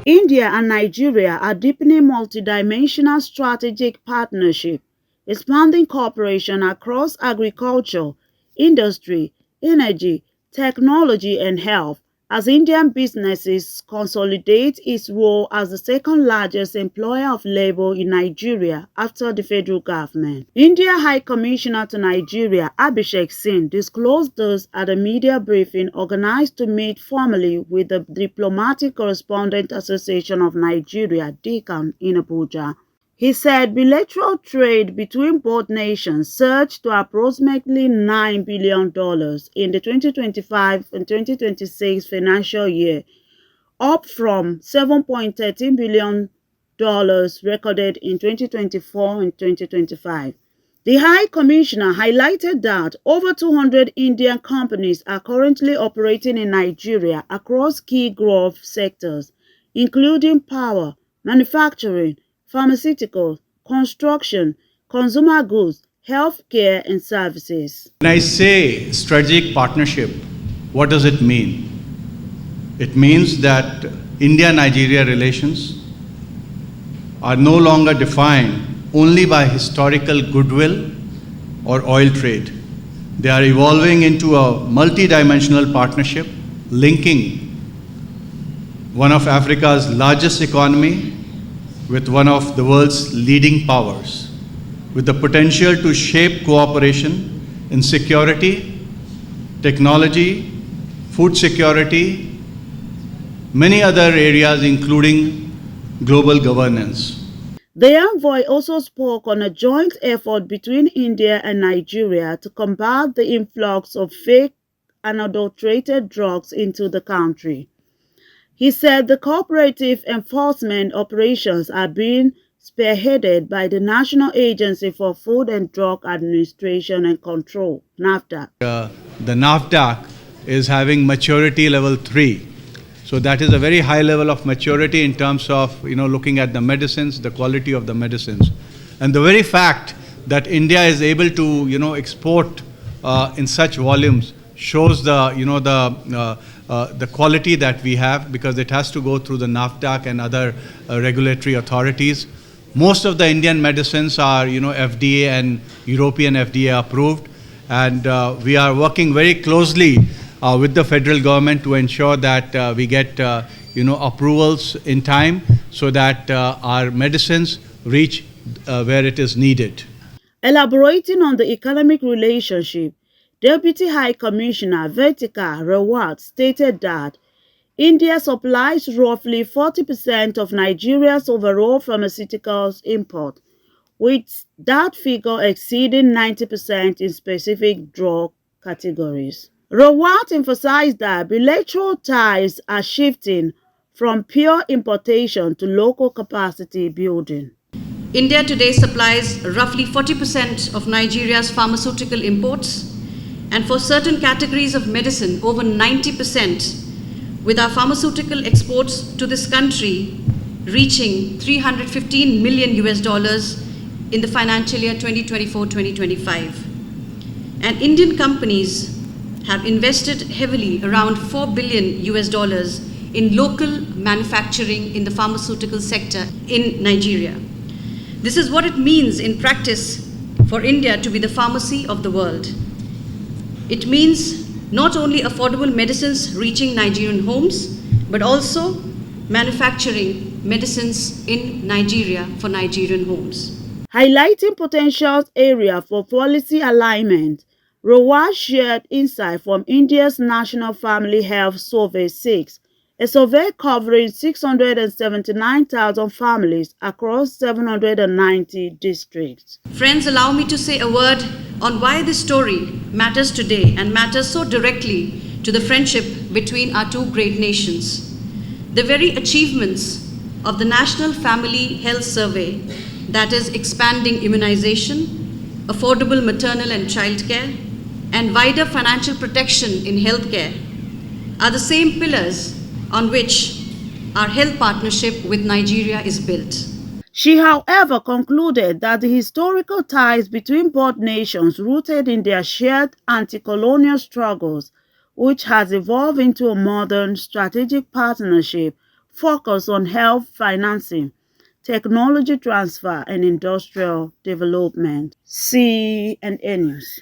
India and Nigeria are deepening multidimensional strategic partnership, expanding cooperation across agriculture, industry, energy, technology and health as Indian businesses consolidate its role as the second largest employer of labor in Nigeria after the federal government. India High Commissioner to Nigeria Abhishek Singh disclosed this at a media briefing organized to meet formally with the Diplomatic Correspondents Association of Nigeria DICAN in Abuja. He said bilateral trade between both nations surged to approximately $9 billion in the 2025 and 2026 financial year, up from $7.13 billion recorded in 2024 and 2025. The High Commissioner highlighted that over 200 Indian companies are currently operating in Nigeria across key growth sectors, including power, manufacturing, pharmaceuticals, construction, consumer goods, healthcare, and services. When I say strategic partnership, what does it mean? It means that India-Nigeria relations are no longer defined only by historical goodwill or oil trade. They are evolving into a multidimensional partnership linking one of Africa's largest economy with one of the world's leading powers, with the potential to shape cooperation in security, technology, food security, many other areas including global governance. The envoy also spoke on a joint effort between India and Nigeria to combat the influx of fake and adulterated drugs into the country. He said the cooperative enforcement operations are being spearheaded by the National Agency for Food and Drug Administration and Control, NAFDAC. The NAFDAC is having maturity level 3. So that is a very high level of maturity in terms of looking at the medicines, the quality of the medicines. And the very fact that India is able to export in such volumes shows the quality that we have, because it has to go through the NAFDAC and other regulatory authorities. Most of the Indian medicines are FDA and European FDA approved, and we are working very closely with the federal government to ensure that we get approvals in time so that our medicines reach where it is needed. Elaborating on the economic relationship, Deputy High Commissioner Vetika Rawat stated that India supplies roughly 40% of Nigeria's overall pharmaceuticals import, with that figure exceeding 90% in specific drug categories. Rawat emphasized that bilateral ties are shifting from pure importation to local capacity building. India today supplies roughly 40% of Nigeria's pharmaceutical imports, and for certain categories of medicine, over 90%, with our pharmaceutical exports to this country reaching $315 million in the financial year 2024-2025. And Indian companies have invested heavily, around $4 billion in local manufacturing in the pharmaceutical sector in Nigeria. This is what it means in practice for India to be the pharmacy of the world. It means not only affordable medicines reaching Nigerian homes, but also manufacturing medicines in Nigeria for Nigerian homes. Highlighting potential area for policy alignment, Rawat shared insight from India's National Family Health Survey 6, a survey covering 679,000 families across 790 districts. Friends, allow me to say a word on why this story matters today and matters so directly to the friendship between our two great nations. The very achievements of the National Family Health Survey, that is expanding immunization, affordable maternal and child care, and wider financial protection in healthcare, are the same pillars on which our health partnership with Nigeria is built. She, however, concluded that the historical ties between both nations rooted in their shared anti-colonial struggles, which has evolved into a modern strategic partnership, focus on health financing, technology transfer, and industrial development. C&A News.